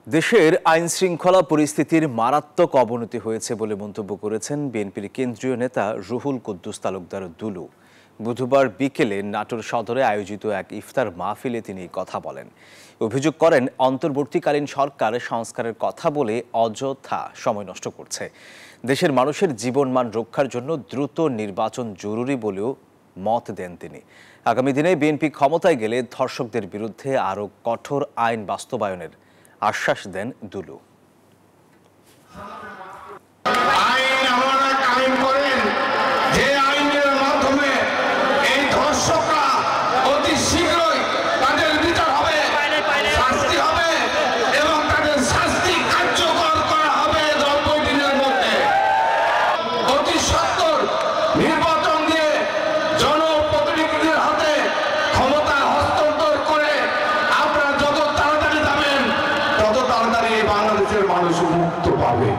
দেশের আইন শৃঙ্খলা পরিস্থিতির মারাত্মক অবনতি হয়েছে বলে মন্তব্য করেছেন বিএনপির কেন্দ্রীয় নেতা রুহুল কুদ্দুস তালুকদার দুলু। বুধবার বিকেলে নাটোর সদরে আয়োজিত এক ইফতার মাহফিলে তিনি কথা বলেন। অভিযোগ করেন অন্তর্বর্তীকালীন সরকার সংস্কারের কথা বলে অযথা সময় নষ্ট করছে। দেশের মানুষের জীবনমান রক্ষার জন্য দ্রুত নির্বাচন জরুরি বলেও মত দেন তিনি। আগামী দিনে বিএনপি ক্ষমতায় গেলে ধর্ষকদের বিরুদ্ধে আরও কঠোর আইন বাস্তবায়নের আশ্বাস দেন দুলু। আইন আমরা কায়েম করেন, যে আইনের মাধ্যমে এই ধর্ষকরা অতি শীঘ্রই তাদের বিচার হবে, শাস্তি হবে এবং তাদের শাস্তি কার্যকর করা হবে 90 দিনের মধ্যে। অতি সত্বর নির্বাচন দিয়ে জনপ্রতিনিধিদের হাতে ক্ষমতা হস্তান্তর করে আপনারা যত তাড়াতাড়ি যাবেন তত তাড়াতাড়ি বাংলাদেশের মানুষ মুক্ত পাবে।